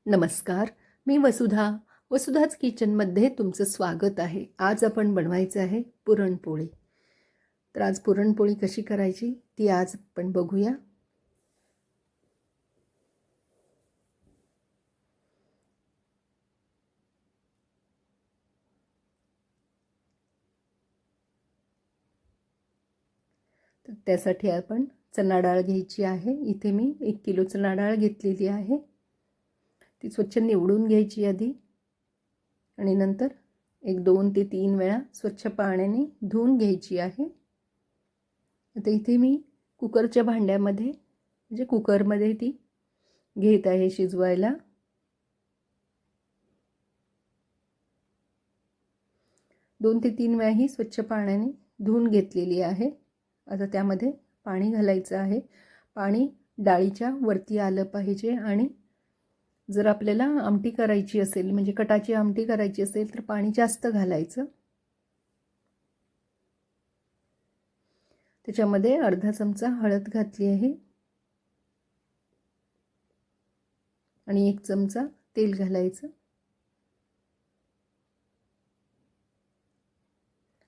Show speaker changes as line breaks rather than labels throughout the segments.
नमस्कार. मी वसुधाच किचनमध्ये तुमचं स्वागत आहे. आज आपण बनवायचं आहे पुरणपोळी. तर आज पुरणपोळी कशी करायची ती आज आपण बघूया. तर त्यासाठी आपण चणा डाळ घ्यायची आहे. इथे मी 1 किलो चणा डाळ घेतलेली आहे. ती स्वच्छ निवडून घ्यायची आधी आणि नंतर 2 ते 3 वेळा स्वच्छ पाण्याने धुवून घ्यायची आहे. आता इथे मी कुकरच्या भांड्यामध्ये म्हणजे कुकरमध्ये ती घेत आहे शिजवायला. 2 ते 3 वेळा ही स्वच्छ पाण्याने धुवून घेतलेली आहे. आता त्यामध्ये पाणी घालायचं आहे. पाणी डाळीच्या वरती आलं पाहिजे आणि जर आपल्याला आमटी करायची असेल म्हणजे कटाची आमटी करायची असेल तर पाणी जास्त घालायचं. त्याच्यामध्ये अर्धा चमचा हळद घातली आहे आणि 1 चमचा तेल घालायचं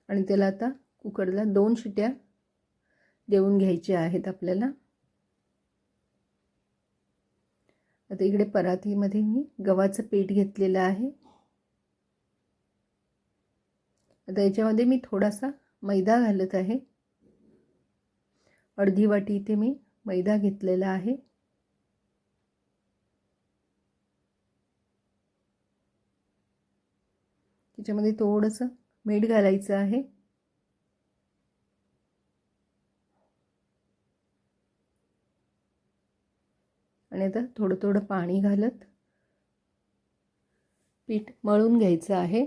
आणि त्याला आता कुकरला 2 शिट्या देऊन घ्यायच्या आहेत आपल्याला. आता इकडे परातीमध्ये मी गव्हाचं पीठ घेतलेलं आहे. आता याच्यामध्ये मी थोडासा मैदा घालत आहे. अर्धी वाटी इथे मी मैदा घेतलेला आहे. त्याच्यामध्ये थोडंसं मीठ घालायचं आहे. आणि आता थोडं थोडं पाणी घालत पीठ मळून घ्यायचं आहे.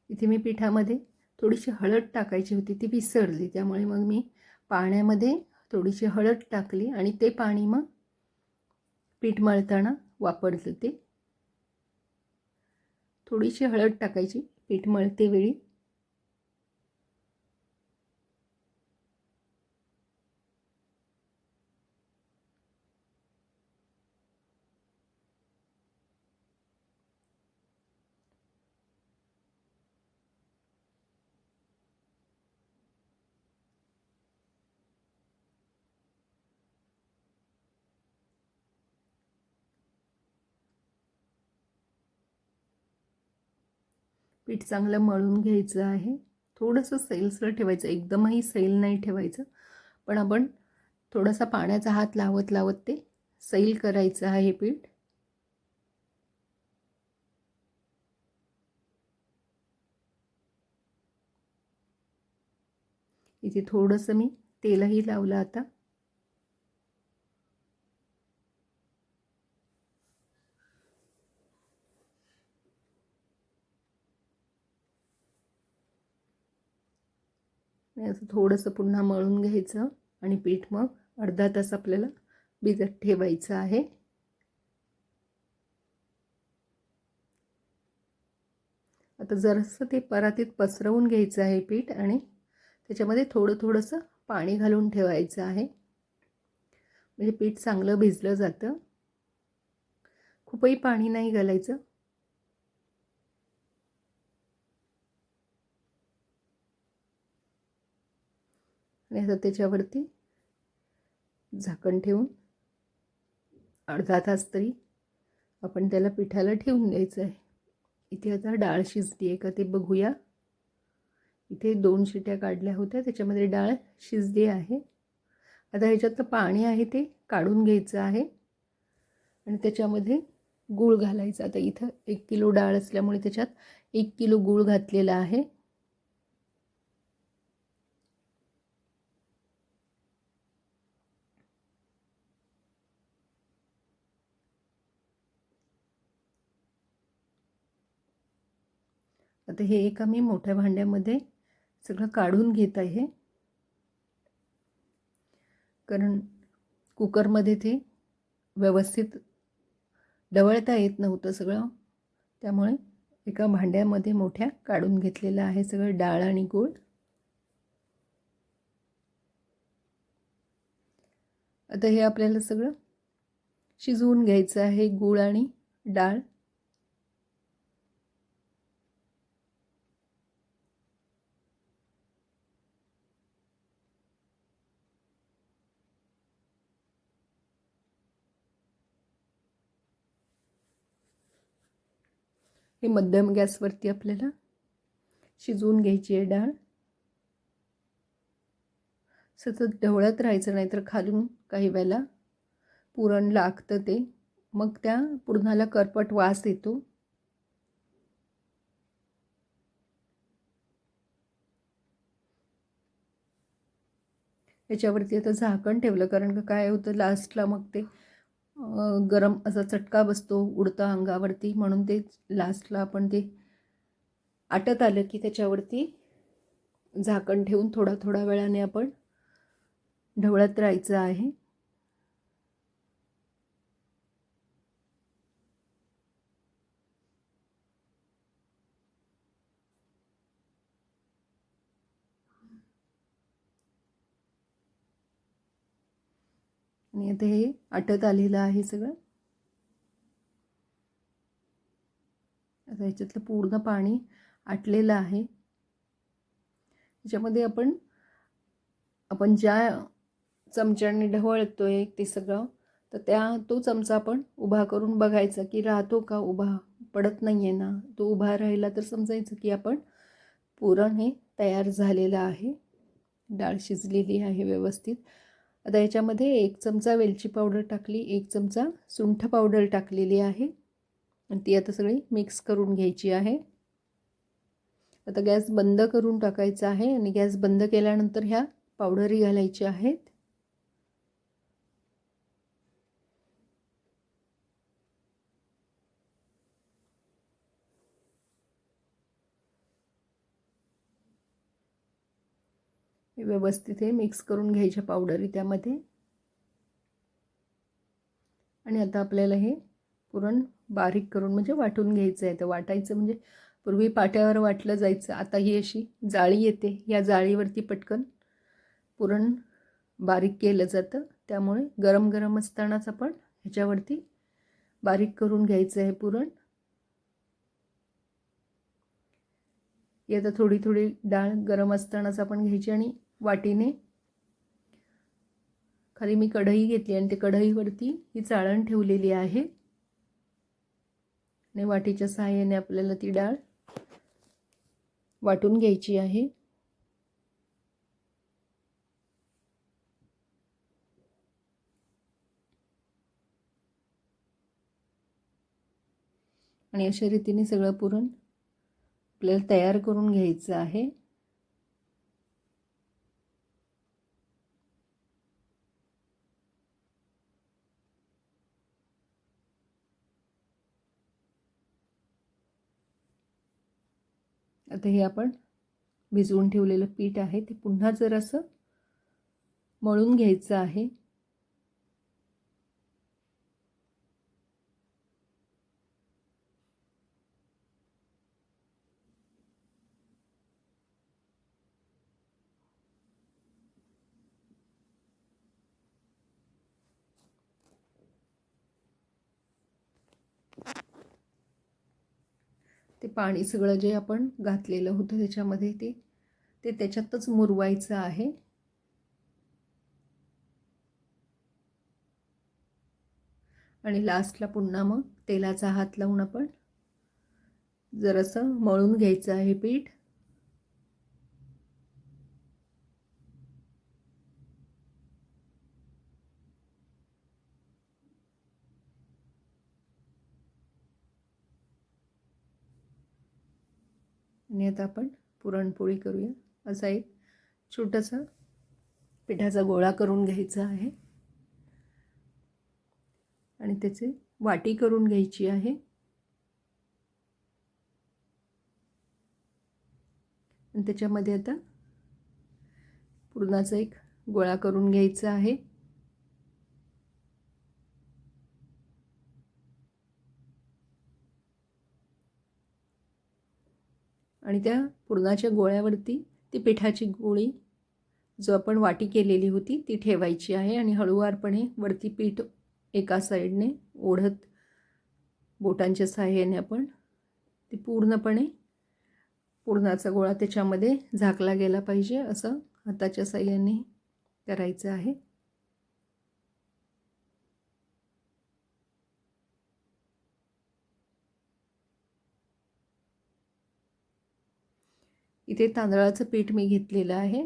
इथे मी पिठामध्ये थोडीशी हळद टाकायची होती, ती विसरली. त्यामुळे मग मी पाण्यामध्ये थोडीशी हळद टाकली आणि ते पाणी मग पीठ मळताना वापरलं. ते थोडीशी हळद टाकायची पीठ मळते वेळी. पीठ चांगलं मळून घ्यायचं आहे. थोडंसं सैलसर ठेवायचं, एकदमही सैल नाही ठेवायचं, पण आपण थोडासा पाण्याचा हात लावत लावत ते सैल करायचं आहे पीठ. इथे थोडंसं मी तेलही लावलं आता. असं थोडंसं पुन्हा मळून घ्यायचं आणि पीठ मग अर्धा तास आपल्याला भिजत ठेवायचं आहे. आता जरासं ते परातीत पसरवून घ्यायचं आहे पीठ आणि त्याच्यामध्ये थोडंसं पाणी घालून ठेवायचं आहे, म्हणजे पीठ चांगलं भिजलं जातं. खूपही पाणी नाही घालायचं. आणि आता त्याच्यावरती झाकण ठेवून अर्धा तास तरी आपण त्याला पिठाला ठेवून द्यायचं आहे. इथे आता डाळ शिजली आहे का ते बघूया. इथे 2 शिट्या काढल्या होत्या, त्याच्यामध्ये डाळ शिजली आहे. आता ह्याच्यातलं पाणी आहे ते काढून घ्यायचं आहे आणि त्याच्यामध्ये गूळ घालायचा. आता इथं 1 किलो डाळ असल्यामुळे त्याच्यात 1 किलो गूळ घातलेला आहे. आता हे एका मी मोठ्या भांड्यामध्ये सगळं काढून घेत आहे. कारण कुकरमध्ये ते व्यवस्थित ढवळता येत नव्हतं सगळं, त्यामुळे एका भांड्यामध्ये मोठ्या काढून घेतलेलं आहे सगळं डाळ आणि गूळ. आता हे आपल्याला सगळं शिजवून घ्यायचं आहे, गूळ आणि डाळ. हे मध्यम गॅसवरती आपल्याला शिजवून घ्यायची आहे डाळ. सतत ढवळत राहायचं, नाहीतर खालून काही वेळेला पुरण लागतं ते, मग त्या पुरणाला करपट वास येतो. याच्यावरती आता झाकण ठेवलं, कारण का काय होतं लास्टला मग ते गरम असा चटका बसतो उडता अंगावरती, म्हणून ते लास्टला आपण ते आटत आलं की त्याच्यावरती झाकण ठेवून थोडा थोडा वेळाने आपण ढवळत राहायचं आहे. आणि आता हे आटत आलेलं आहे सगळं. आता ह्याच्यातलं पूर्ण पाणी आटलेलं आहे. त्याच्यामध्ये आपण ज्या चमच्याने ढवळतोय ते सगळं, तर तो चमचा आपण उभा करून बघायचा की राहतो का, उभा पडत नाही आहे ना. तो उभा राहिला तर समजायचं की आपण पुरण हे तयार झालेलं आहे, डाळ शिजलेली आहे व्यवस्थित. आता याच्यामध्ये 1 चमचा वेलची पावडर टाकली, 1 चमचा सुंठ पावडर टाकलेली आहे, आणि ती आता सगळी मिक्स करून घ्यायची आहे. आता गॅस बंद करून टाकायचा आहे, आणि गॅस बंद केल्यानंतर ह्या पावडरी घालायच्या आहेत. व्यवस्थित हे मिक्स करून घ्यायच्या पावडरी त्यामध्ये. आणि आता आपल्याला हे पुरण बारीक करून म्हणजे वाटून घ्यायचं आहे. तर वाटायचं म्हणजे पूर्वी पाट्यावर वाटलं जायचं, आता ही अशी जाळी येते, या जाळीवरती पटकन पुरण बारीक केलं जातं. त्यामुळे गरम गरम असतानाच आपण ह्याच्यावरती बारीक करून घ्यायचं आहे पुरण. ही आता थोडी थोडी डाळ गरम असतानाच आपण घ्यायची, आणि वाटीने खाली मी कढई घेतली, आणि ते कढईवरती ही चाळण ठेवलेली आहे, आणि वाटीच्या सहाय्याने आपल्याला ती डाळ वाटून घ्यायची आहे. आणि अशा रीतीने सगळं पुरण आपल्याला तयार करून घ्यायचं आहे. आता हे आपण भिजवून ठेवलेलं पीठ आहे, ते पुन्हा जरासं मळून घ्यायचं आहे. ते पाणी सगळं जे आपण घातलेलं होतं त्याच्यामध्ये ते त्याच्यातच मुरवायचं आहे. आणि लास्टला पुन्हा मग तेलाचा हात लावून आपण जरासं मळून घ्यायचं आहे पीठ. आणि आता आपण पुरणपोळी करूया. असा एक छोटासा पिठाचा गोळा करून घ्यायचा आहे, आणि त्याची वाटी करून घ्यायची आहे. आणि त्याच्यामध्ये आता पुरणाचा एक गोळा करून घ्यायचा आहे. आणि त्या पुरणाच्या गोळ्यावरती ती पिठाची गोळी जो आपण वाटी केलेली होती ती ठेवायची आहे आणि हळूवारपणे वरती पीठ एका साईडने ओढत बोटांच्या सहाय्याने आपण ती पूर्णपणे पुरणाचा गोळा त्याच्यामध्ये झाकला गेला पाहिजे असं हाताच्या सहाय्याने करायचं आहे. इथे तांदळाचं पीठ मी घेतलेलं आहे.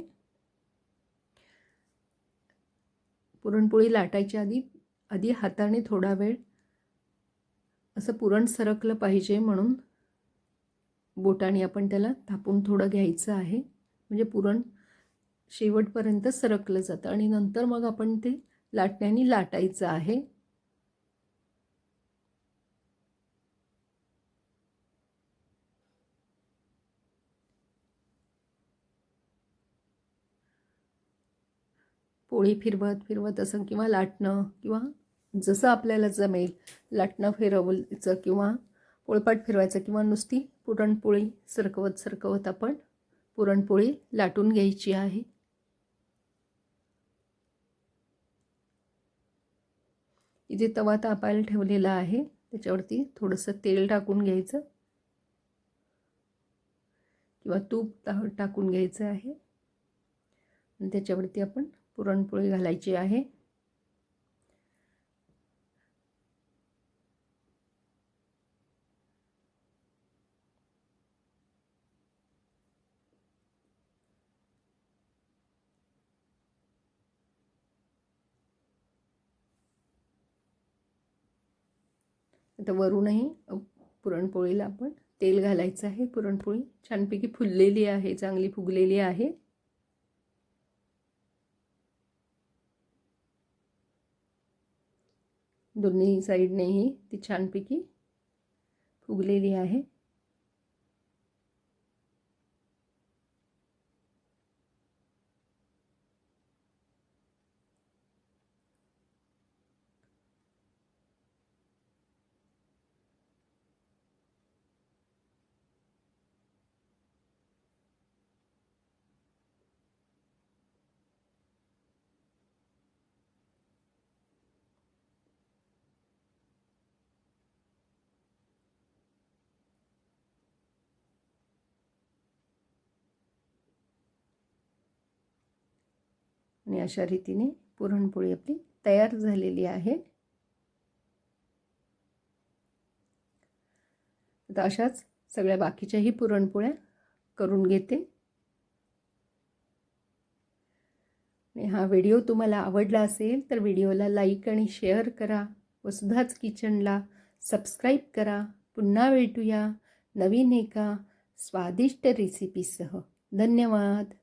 पुरणपोळी लाटायच्या आधी हाताने थोडा वेळ असं पुरण सरकलं पाहिजे म्हणून बोटाने आपण त्याला थापून थोडं घ्यायचं आहे, म्हणजे पुरण शेवटपर्यंत सरकलं जातं आणि नंतर मग आपण ते लाटण्याने लाटायचं आहे. पोळी फिरवत असं किंवा लाटणं किंवा जसं आपल्याला जमेल लाटणं फिरवायचं किंवा पोळपाट फिरवायचं किंवा नुसती पुरणपोळी सरकवत आपण पुरणपोळी लाटून घ्यायची आहे. इथे तवा तापायला ठेवलेला आहे, त्याच्यावरती थोडंसं तेल टाकून घ्यायचं किंवा तूप टाकून घ्यायचं आहे आणि त्याच्यावरती आपण पुरणपोळी घालायची आहे. आता वरूनही पुरणपोळीला आपण तेल घालायचं आहे. पुरणपोळी छानपैकी फुललेली आहे, चांगली फुगलेली आहे. दोन्ही साईडनेही ती छानपैकी फुगलेली आहे. आणि अशा रीतीने पुरणपोळी आपली तयार झालेली आहे. आता अशाच सगळ्या बाकीच्याही पुरणपोळ्या करून घेते. आणि हा व्हिडिओ तुम्हाला आवडला असेल तर व्हिडिओला लाईक आणि शेअर करा. वसुधाच किचनला सबस्क्राईब करा. पुन्हा भेटूया नवीन एका स्वादिष्ट रेसिपीसह. धन्यवाद.